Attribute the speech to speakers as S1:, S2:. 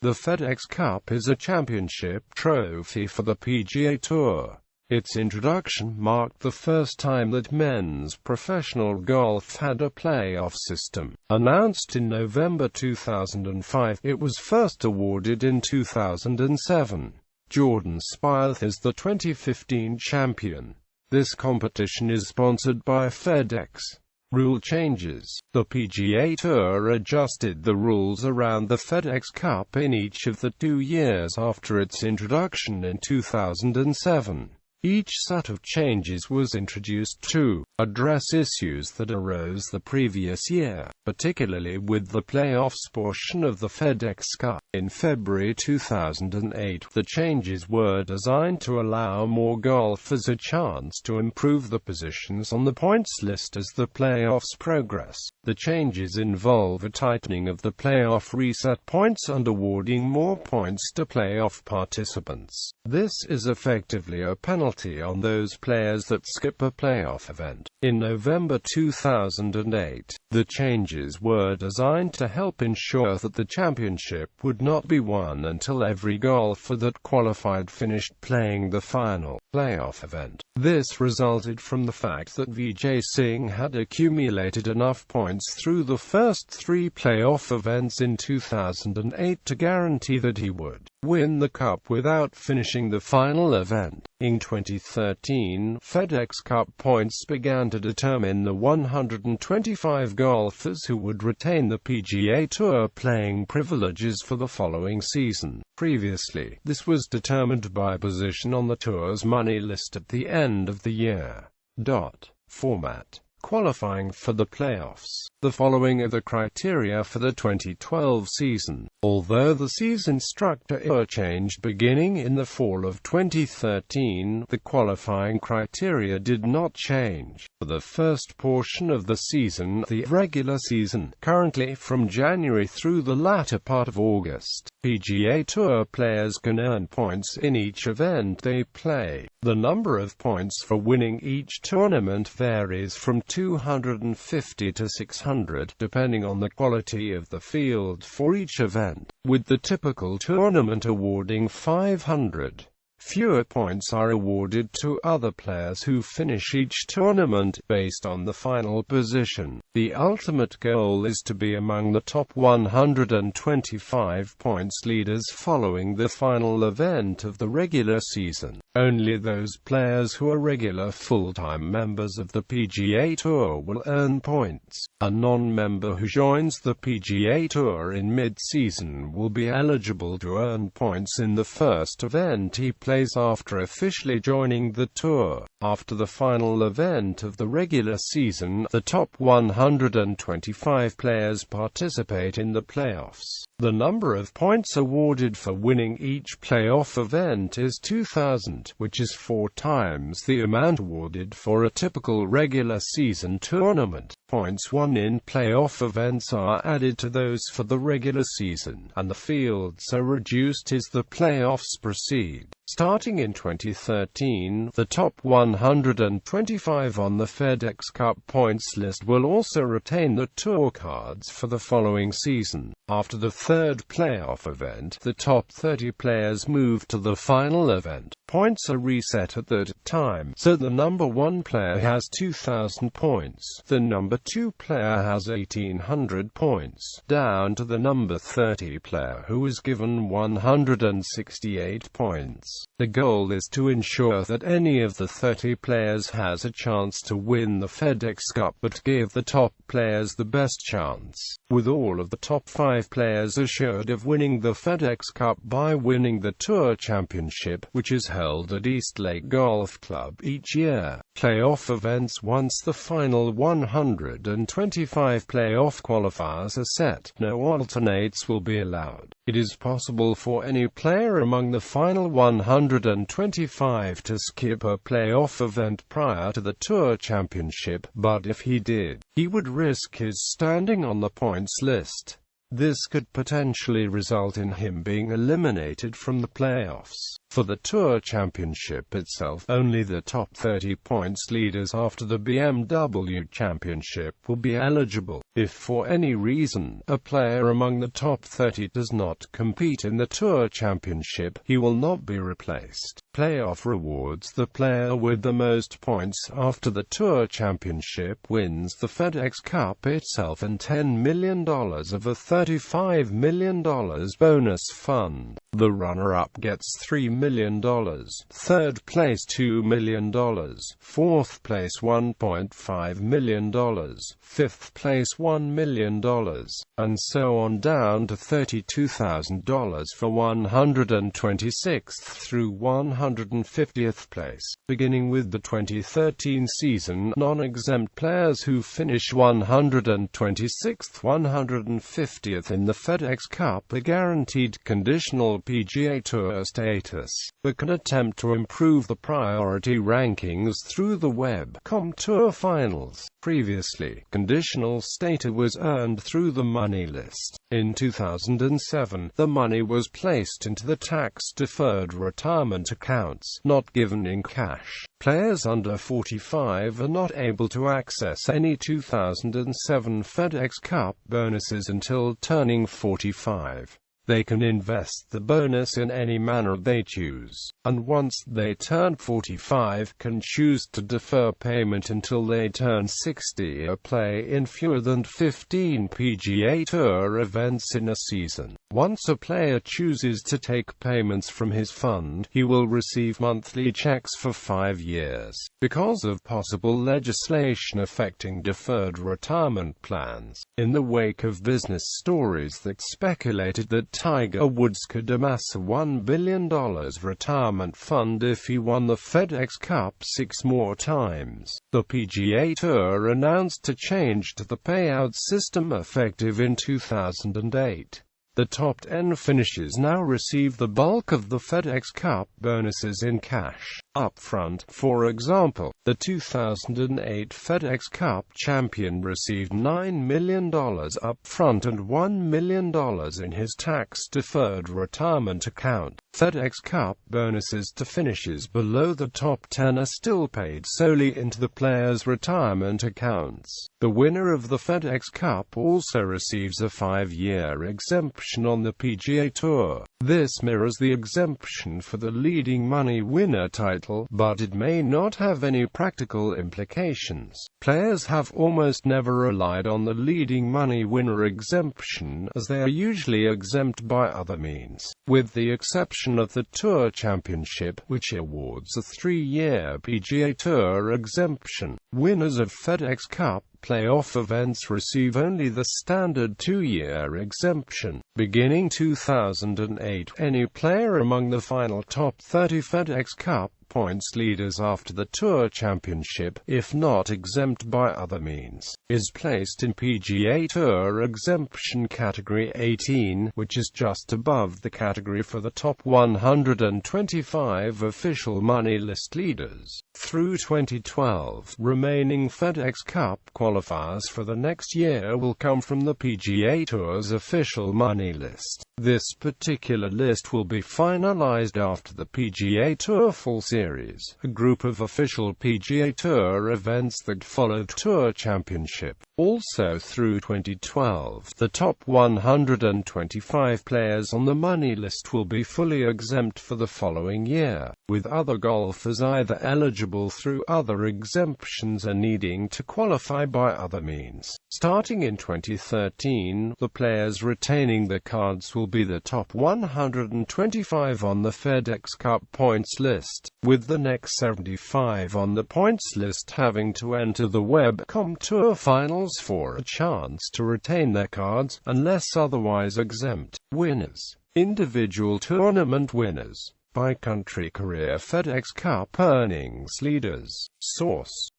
S1: The FedEx Cup is a championship trophy for the PGA Tour. Its introduction marked the first time that men's professional golf had a playoff system. Announced in November 2005, it was first awarded in 2007. Jordan Spieth is the 2015 champion. This competition is sponsored by FedEx. Rule changes. The PGA Tour adjusted the rules around the FedEx Cup in each of the 2 years after its introduction in 2007. Each set of changes was introduced to address issues that arose the previous year, particularly with the playoffs portion of the FedEx Cup. In February 2008, the changes were designed to allow more golfers a chance to improve the positions on the points list as the playoffs progress. The changes involve a tightening of the playoff reset points and awarding more points to playoff participants. This is effectively a penalty on those players that skip a playoff event. In November 2008, the changes were designed to help ensure that the championship would not be won until every golfer that qualified finished playing the final playoff event. This resulted from the fact that Vijay Singh had accumulated enough points through the first 3 playoff events in 2008 to guarantee that he would win the Cup without finishing the final event. In 2013, FedEx Cup points began to determine the 125 golfers who would retain the PGA Tour playing privileges for the following season. Previously, this was determined by position on the Tour's money list at the end of the year. Format. Qualifying for the playoffs. The following are the criteria for the 2012 season. Although the season structure changed beginning in the fall of 2013, the qualifying criteria did not change. For the first portion of the season, the regular season, currently from January through the latter part of August, PGA Tour players can earn points in each event they play. The number of points for winning each tournament varies from 250 to 600, depending on the quality of the field for each event, with the typical tournament awarding 500. Fewer points are awarded to other players who finish each tournament, based on the final position. The ultimate goal is to be among the top 125 points leaders following the final event of the regular season. Only those players who are regular full-time members of the PGA Tour will earn points. A non-member who joins the PGA Tour in mid-season will be eligible to earn points in the first event he plays after officially joining the tour. After the final event of the regular season, the top 125 players participate in the playoffs. The number of points awarded for winning each playoff event is 2,000, which is 4 times the amount awarded for a typical regular season tournament. Points won in playoff events are added to those for the regular season, and the fields are reduced as the playoffs proceed. Starting in 2013, the top 125 on the FedEx Cup points list will also retain the tour cards for the following season. After the third playoff event, the top 30 players move to the final event. Points are reset at that time, so the number 1 player has 2,000 points, the number 2 player has 1,800 points, down to the number 30 player who is given 168 points. The goal is to ensure that any of the 30 players has a chance to win the FedEx Cup, but give the top players the best chance, with all of the top 5 players assured of winning the FedEx Cup by winning the Tour Championship, which is held at Eastlake Golf Club each year. Playoff events. Once the final 125 playoff qualifiers are set, no alternates will be allowed. It is possible for any player among the final 125 to skip a playoff event prior to the Tour Championship, but if he did, he would risk his standing on the points list. This could potentially result in him being eliminated from the playoffs. For the Tour Championship itself, only the top 30 points leaders after the BMW Championship will be eligible. If for any reason, a player among the top 30 does not compete in the Tour Championship, he will not be replaced. Playoff rewards: the player with the most points after the Tour Championship wins the FedEx Cup itself and $10 million of a $35 million bonus fund. The runner-up gets $3 million, third place $2 million, fourth place $1.5 million, fifth place $1 million, and so on down to $32,000 for 126th through 150th place. Beginning with the 2013 season, non-exempt players who finish 126th, 150th in the FedEx Cup are guaranteed conditional PGA Tour status, but can attempt to improve the priority rankings through the Web.com Tour Finals. Previously, conditional status was earned through the money list. In 2007, the money was placed into the tax-deferred retirement accounts, not given in cash. Players under 45 are not able to access any 2007 FedEx Cup bonuses until turning 45. They can invest the bonus in any manner they choose, and once they turn 45, can choose to defer payment until they turn 60 or play in fewer than 15 PGA Tour events in a season. Once a player chooses to take payments from his fund, he will receive monthly checks for 5 years. Because of possible legislation affecting deferred retirement plans, in the wake of business stories that speculated that Tiger Woods could amass a $1 billion retirement fund if he won the FedEx Cup 6 more times, the PGA Tour announced a change to the payout system effective in 2008. The top 10 finishers now receive the bulk of the FedEx Cup bonuses in cash, upfront. For example, the 2008 FedEx Cup champion received $9 million upfront and $1 million in his tax-deferred retirement account. FedEx Cup bonuses to finishers below the top 10 are still paid solely into the players' retirement accounts. The winner of the FedEx Cup also receives a 5-year exemption on the PGA Tour. This mirrors the exemption for the leading money winner title, but it may not have any practical implications. Players have almost never relied on the leading money winner exemption, as they are usually exempt by other means, with the exception of the Tour Championship, which awards a 3-year PGA Tour exemption. Winners of FedEx Cup playoff events receive only the standard 2-year exemption. Beginning 2008, any player among the final top 30 FedEx Cup points leaders after the Tour Championship, if not exempt by other means, is placed in PGA Tour exemption category 18, which is just above the category for the top 125 official money list leaders. Through 2012, remaining FedEx Cup qualifiers for the next year will come from the PGA Tour's official money list. This particular list will be finalized after the PGA Tour Full Series, a group of official PGA Tour events that followed Tour Championship. Also through 2012, the top 125 players on the money list will be fully exempt for the following year, with other golfers either eligible through other exemptions or needing to qualify by other means. Starting in 2013, the players retaining the cards will be the top 125 on the FedEx Cup points list, with the next 75 on the points list having to enter the Web.com Tour Finals for a chance to retain their cards, unless otherwise exempt. Winners. Individual tournament winners. By country career FedEx Cup earnings leaders. Source.